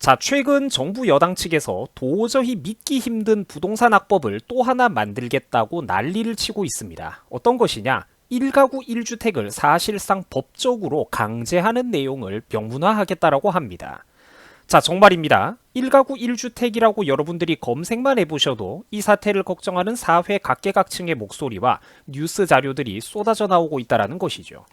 자, 최근 정부 여당 측에서 도저히 믿기 힘든 부동산 악법을 또 하나 만들겠다고 난리를 치고 있습니다. 어떤 것이냐? 1가구 1주택을 사실상 법적으로 강제하는 내용을 명문화하겠다라고 합니다. 자, 정말입니다. 1가구 1주택이라고 여러분들이 검색만 해보셔도 이 사태를 걱정하는 사회 각계각층의 목소리와 뉴스 자료들이 쏟아져 나오고 있다는 것이죠.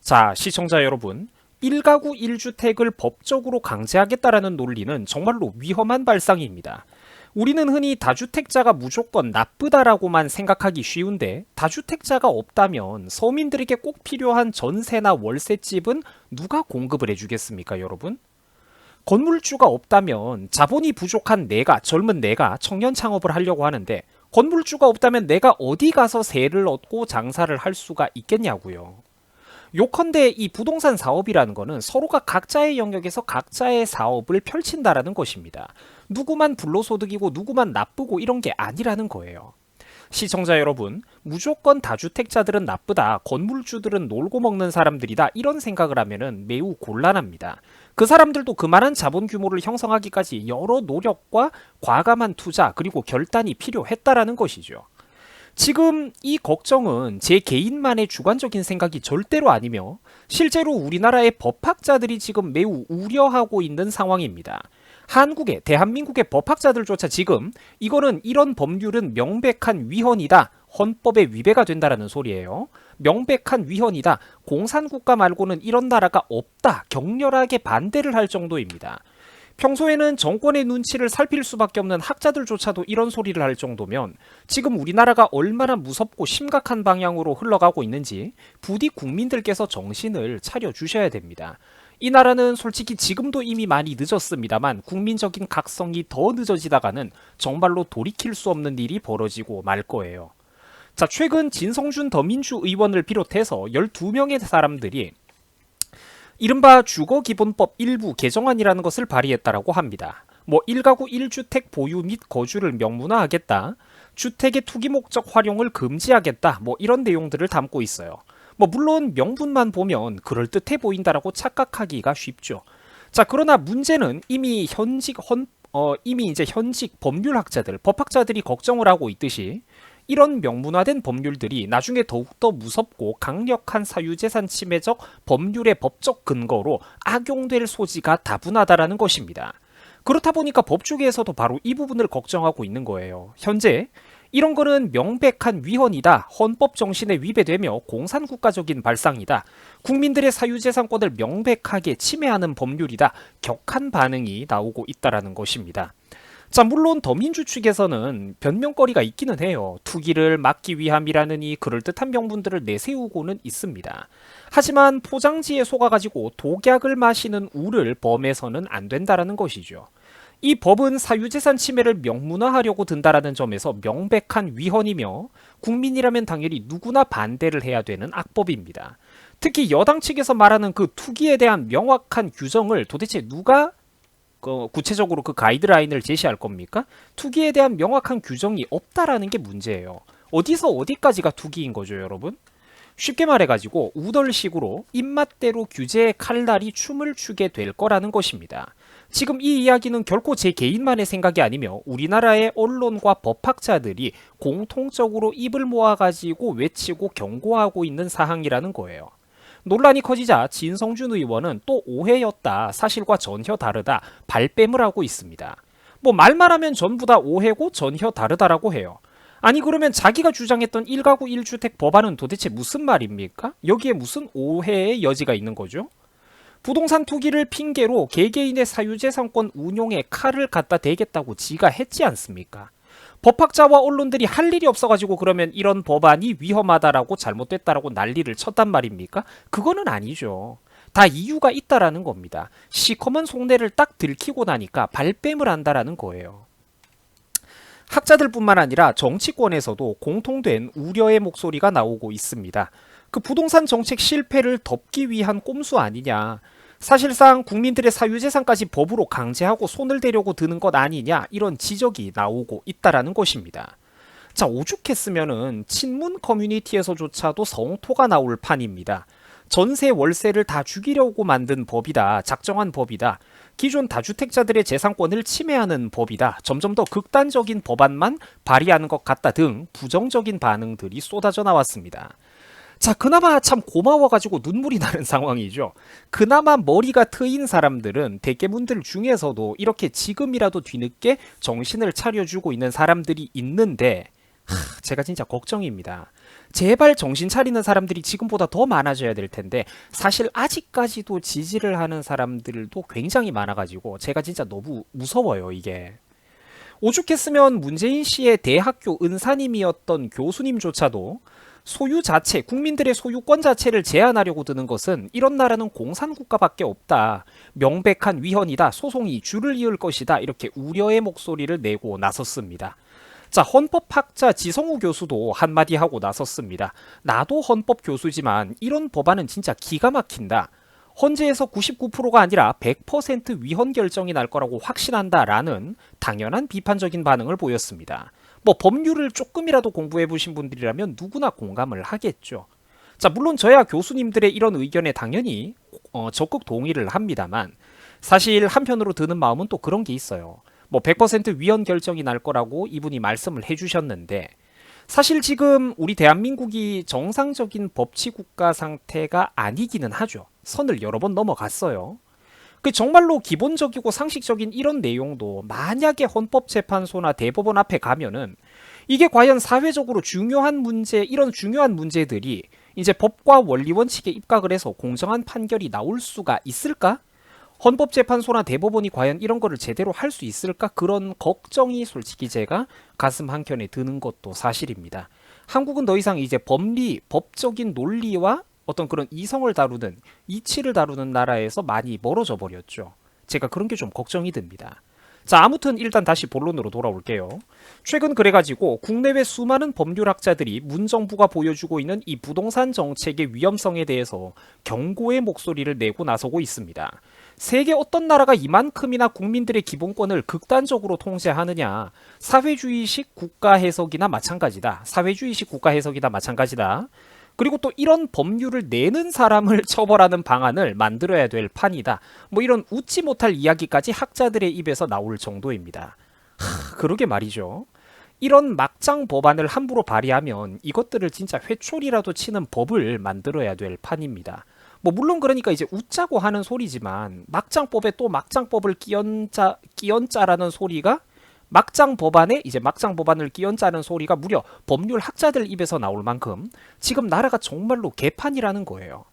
자, 시청자 여러분, 1가구 1주택을 법적으로 강제하겠다라는 논리는 정말로 위험한 발상입니다. 우리는 흔히 다주택자가 무조건 나쁘다라고만 생각하기 쉬운데, 다주택자가 없다면 서민들에게 꼭 필요한 전세나 월세집은 누가 공급을 해주겠습니까, 여러분? 건물주가 없다면 자본이 부족한 내가, 젊은 내가 청년 창업을 하려고 하는데, 건물주가 없다면 내가 어디 가서 세를 얻고 장사를 할 수가 있겠냐고요. 요컨대 이 부동산 사업이라는 거는 서로가 각자의 영역에서 각자의 사업을 펼친다라는 것입니다. 누구만 불로소득이고 누구만 나쁘고 이런 게 아니라는 거예요. 시청자 여러분, 무조건 다주택자들은 나쁘다, 건물주들은 놀고 먹는 사람들이다, 이런 생각을 하면은 매우 곤란합니다. 그 사람들도 그만한 자본 규모를 형성하기까지 여러 노력과 과감한 투자 그리고 결단이 필요했다라는 것이죠. 지금 이 걱정은 제 개인만의 주관적인 생각이 절대로 아니며 실제로 우리나라의 법학자들이 지금 매우 우려하고 있는 상황입니다. 대한민국의 법학자들조차 지금 이거는 이런 법률은 명백한 위헌이다, 헌법에 위배가 된다라는 소리예요. 명백한 위헌이다, 공산국가 말고는 이런 나라가 없다, 격렬하게 반대를 할 정도입니다. 평소에는 정권의 눈치를 살필 수밖에 없는 학자들조차도 이런 소리를 할 정도면 지금 우리나라가 얼마나 무섭고 심각한 방향으로 흘러가고 있는지 부디 국민들께서 정신을 차려주셔야 됩니다. 이 나라는 솔직히 지금도 이미 많이 늦었습니다만 국민적인 각성이 더 늦어지다가는 정말로 돌이킬 수 없는 일이 벌어지고 말 거예요. 자, 최근 진성준 더민주 의원을 비롯해서 12명의 사람들이 이른바 주거기본법 일부 개정안이라는 것을 발의했다라고 합니다. 1가구 1주택 보유 및 거주를 명문화하겠다, 주택의 투기 목적 활용을 금지하겠다, 이런 내용들을 담고 있어요. 물론 명분만 보면 그럴듯해 보인다라고 착각하기가 쉽죠. 자, 그러나 문제는 이미 현직 법률학자들, 법학자들이 걱정을 하고 있듯이 이런 명문화된 법률들이 나중에 더욱더 무섭고 강력한 사유재산 침해적 법률의 법적 근거로 악용될 소지가 다분하다라는 것입니다. 그렇다 보니까 법조계에서도 바로 이 부분을 걱정하고 있는 거예요. 현재 이런 거는 명백한 위헌이다, 헌법 정신에 위배되며 공산국가적인 발상이다, 국민들의 사유재산권을 명백하게 침해하는 법률이다, 격한 반응이 나오고 있다라는 것입니다. 자, 물론 더민주 측에서는 변명거리가 있기는 해요. 투기를 막기 위함이라느니 그럴듯한 명분들을 내세우고는 있습니다. 하지만 포장지에 속아가지고 독약을 마시는 우를 범해서는 안 된다라는 것이죠. 이 법은 사유재산 침해를 명문화하려고 든다라는 점에서 명백한 위헌이며 국민이라면 당연히 누구나 반대를 해야 되는 악법입니다. 특히 여당 측에서 말하는 그 투기에 대한 명확한 규정을 도대체 누가 구체적으로 그 가이드라인을 제시할 겁니까? 투기에 대한 명확한 규정이 없다라는 게 문제예요. 어디서 어디까지가 투기인 거죠, 여러분? 쉽게 말해가지고 우덜식으로 입맛대로 규제의 칼날이 춤을 추게 될 거라는 것입니다. 지금 이 이야기는 결코 제 개인만의 생각이 아니며 우리나라의 언론과 법학자들이 공통적으로 입을 모아가지고 외치고 경고하고 있는 사항이라는 거예요. 논란이 커지자 진성준 의원은 또 오해였다, 사실과 전혀 다르다, 발뺌을 하고 있습니다. 말만 하면 전부 다 오해고 전혀 다르다라고 해요. 아니, 그러면 자기가 주장했던 1가구 1주택 법안은 도대체 무슨 말입니까? 여기에 무슨 오해의 여지가 있는 거죠? 부동산 투기를 핑계로 개개인의 사유재산권 운용에 칼을 갖다 대겠다고 지가 했지 않습니까? 법학자와 언론들이 할 일이 없어가지고 그러면 이런 법안이 위험하다라고 잘못됐다라고 난리를 쳤단 말입니까? 그거는 아니죠. 다 이유가 있다라는 겁니다. 시커먼 속내를 딱 들키고 나니까 발뺌을 한다라는 거예요. 학자들뿐만 아니라 정치권에서도 공통된 우려의 목소리가 나오고 있습니다. 그 부동산 정책 실패를 덮기 위한 꼼수 아니냐, 사실상 국민들의 사유재산까지 법으로 강제하고 손을 대려고 드는 것 아니냐, 이런 지적이 나오고 있다라는 것입니다. 자, 오죽했으면은 친문 커뮤니티에서조차도 성토가 나올 판입니다. 전세 월세를 다 죽이려고 만든 법이다, 작정한 법이다, 기존 다주택자들의 재산권을 침해하는 법이다. 점점 더 극단적인 법안만 발의하는 것 같다 등 부정적인 반응들이 쏟아져 나왔습니다. 자, 그나마 참 고마워가지고 눈물이 나는 상황이죠. 그나마 머리가 트인 사람들은 대개분들 중에서도 이렇게 지금이라도 뒤늦게 정신을 차려주고 있는 사람들이 있는데 제가 진짜 걱정입니다. 제발 정신 차리는 사람들이 지금보다 더 많아져야 될 텐데 사실 아직까지도 지지를 하는 사람들도 굉장히 많아가지고 제가 진짜 너무 무서워요, 이게. 오죽했으면 문재인 씨의 대학교 은사님이었던 교수님조차도 소유 자체, 국민들의 소유권 자체를 제한하려고 드는 것은 이런 나라는 공산국가밖에 없다. 명백한 위헌이다. 소송이 줄을 이을 것이다. 이렇게 우려의 목소리를 내고 나섰습니다. 자, 헌법학자 지성우 교수도 한마디 하고 나섰습니다. 나도 헌법 교수지만 이런 법안은 진짜 기가 막힌다. 헌재에서 99%가 아니라 100% 위헌 결정이 날 거라고 확신한다라는 당연한 비판적인 반응을 보였습니다. 뭐 법률을 조금이라도 공부해 보신 분들이라면 누구나 공감을 하겠죠. 자, 물론 저야 교수님들의 이런 의견에 당연히 적극 동의를 합니다만 사실 한편으로 드는 마음은 또 그런 게 있어요. 뭐 100% 위헌 결정이 날 거라고 이분이 말씀을 해주셨는데 사실 지금 우리 대한민국이 정상적인 법치국가 상태가 아니기는 하죠. 선을 여러 번 넘어갔어요. 그 정말로 기본적이고 상식적인 이런 내용도 만약에 헌법재판소나 대법원 앞에 가면은 이게 과연 사회적으로 중요한 문제, 이런 중요한 문제들이 이제 법과 원리 원칙에 입각을 해서 공정한 판결이 나올 수가 있을까? 헌법재판소나 대법원이 과연 이런 거를 제대로 할 수 있을까? 그런 걱정이 솔직히 제가 가슴 한켠에 드는 것도 사실입니다. 한국은 더 이상 이제 법리, 법적인 논리와 어떤 그런 이성을 다루는, 이치를 다루는 나라에서 많이 멀어져 버렸죠. 제가 그런 게 좀 걱정이 듭니다. 자, 아무튼 일단 다시 본론으로 돌아올게요. 최근 그래가지고 국내외 수많은 법률학자들이 문정부가 보여주고 있는 이 부동산 정책의 위험성에 대해서 경고의 목소리를 내고 나서고 있습니다. 세계 어떤 나라가 이만큼이나 국민들의 기본권을 극단적으로 통제하느냐? 사회주의식 국가 해석이나 마찬가지다. 사회주의식 국가 해석이나 마찬가지다. 그리고 또 이런 법률을 내는 사람을 처벌하는 방안을 만들어야 될 판이다. 뭐 이런 웃지 못할 이야기까지 학자들의 입에서 나올 정도입니다. 그러게 말이죠. 이런 막장 법안을 함부로 발의하면 이것들을 진짜 회초리라도 치는 법을 만들어야 될 판입니다. 뭐 물론 그러니까 이제 웃자고 하는 소리지만 막장법에 또 막장법을 끼얹자라는 소리가 막장 법안에 이제 막장 법안을 끼얹자는 소리가 무려 법률 학자들 입에서 나올 만큼 지금 나라가 정말로 개판이라는 거예요.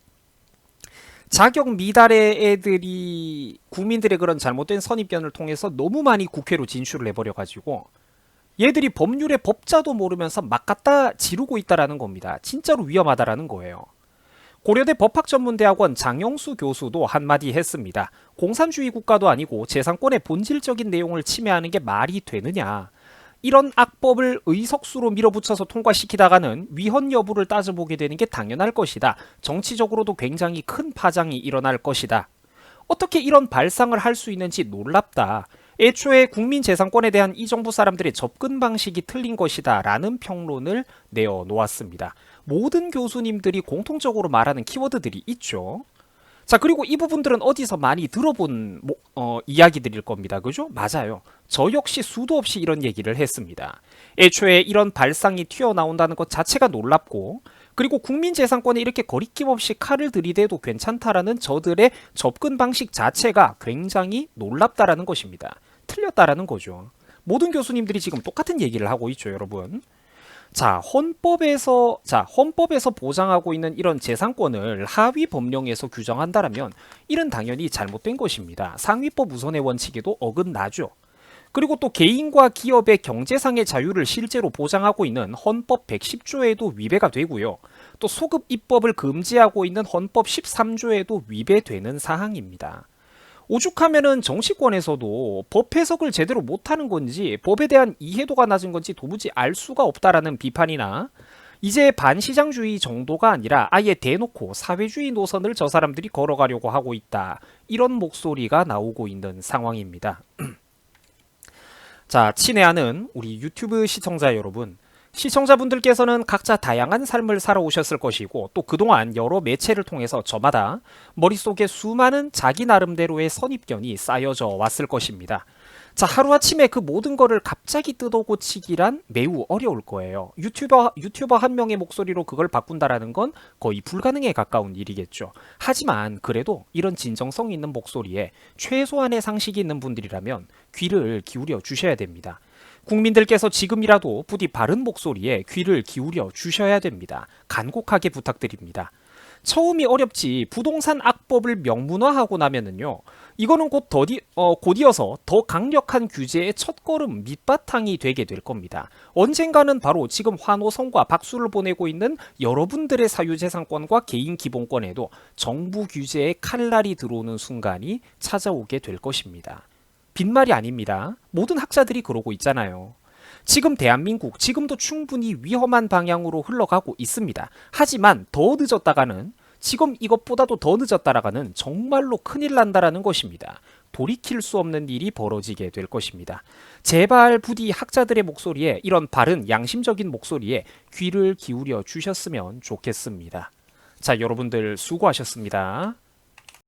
자격 미달의 애들이 국민들의 그런 잘못된 선입견을 통해서 너무 많이 국회로 진출을 해버려가지고 얘들이 법률의 법자도 모르면서 막 갖다 지르고 있다라는 겁니다. 진짜로 위험하다라는 거예요. 고려대 법학전문대학원 장영수 교수도 한마디 했습니다. 공산주의 국가도 아니고 재산권의 본질적인 내용을 침해하는 게 말이 되느냐. 이런 악법을 의석수로 밀어붙여서 통과시키다가는 위헌 여부를 따져보게 되는 게 당연할 것이다. 정치적으로도 굉장히 큰 파장이 일어날 것이다. 어떻게 이런 발상을 할 수 있는지 놀랍다. 애초에 국민 재산권에 대한 이 정부 사람들의 접근 방식이 틀린 것이다 라는 평론을 내어놓았습니다. 모든 교수님들이 공통적으로 말하는 키워드들이 있죠. 자, 그리고 이 부분들은 어디서 많이 들어본 이야기들일 겁니다. 그죠? 맞아요. 저 역시 수도 없이 이런 얘기를 했습니다. 애초에 이런 발상이 튀어나온다는 것 자체가 놀랍고 그리고 국민 재산권에 이렇게 거리낌 없이 칼을 들이대도 괜찮다라는 저들의 접근 방식 자체가 굉장히 놀랍다라는 것입니다. 틀렸다라는 거죠. 모든 교수님들이 지금 똑같은 얘기를 하고 있죠, 여러분. 자, 헌법에서 보장하고 있는 이런 재산권을 하위 법령에서 규정한다라면 이는 당연히 잘못된 것입니다. 상위법 우선의 원칙에도 어긋나죠. 그리고 또 개인과 기업의 경제상의 자유를 실제로 보장하고 있는 헌법 110조에도 위배가 되고요. 또 소급 입법을 금지하고 있는 헌법 13조에도 위배되는 사항입니다. 오죽하면은 정치권에서도 법 해석을 제대로 못하는 건지 법에 대한 이해도가 낮은 건지 도무지 알 수가 없다라는 비판이나 이제 반시장주의 정도가 아니라 아예 대놓고 사회주의 노선을 저 사람들이 걸어가려고 하고 있다. 이런 목소리가 나오고 있는 상황입니다. 자, 친애하는 우리 유튜브 시청자 여러분, 시청자분들께서는 각자 다양한 삶을 살아오셨을 것이고 또 그동안 여러 매체를 통해서 저마다 머릿속에 수많은 자기 나름대로의 선입견이 쌓여져 왔을 것입니다. 자, 하루아침에 그 모든 거를 갑자기 뜯어고치기란 매우 어려울 거예요. 유튜버 한 명의 목소리로 그걸 바꾼다라는 건 거의 불가능에 가까운 일이겠죠. 하지만 그래도 이런 진정성 있는 목소리에 최소한의 상식이 있는 분들이라면 귀를 기울여 주셔야 됩니다. 국민들께서 지금이라도 부디 바른 목소리에 귀를 기울여 주셔야 됩니다. 간곡하게 부탁드립니다. 처음이 어렵지 부동산 악법을 명문화하고 나면은요, 이거는 곧이어서 더 강력한 규제의 첫걸음 밑바탕이 되게 될 겁니다. 언젠가는 바로 지금 환호성과 박수를 보내고 있는 여러분들의 사유재산권과 개인 기본권에도 정부 규제의 칼날이 들어오는 순간이 찾아오게 될 것입니다. 빈말이 아닙니다. 모든 학자들이 그러고 있잖아요. 지금 대한민국, 지금도 충분히 위험한 방향으로 흘러가고 있습니다. 하지만 더 늦었다가는, 지금 이것보다도 더 늦었다가는 정말로 큰일 난다라는 것입니다. 돌이킬 수 없는 일이 벌어지게 될 것입니다. 제발 부디 학자들의 목소리에, 이런 바른 양심적인 목소리에 귀를 기울여 주셨으면 좋겠습니다. 자, 여러분들 수고하셨습니다.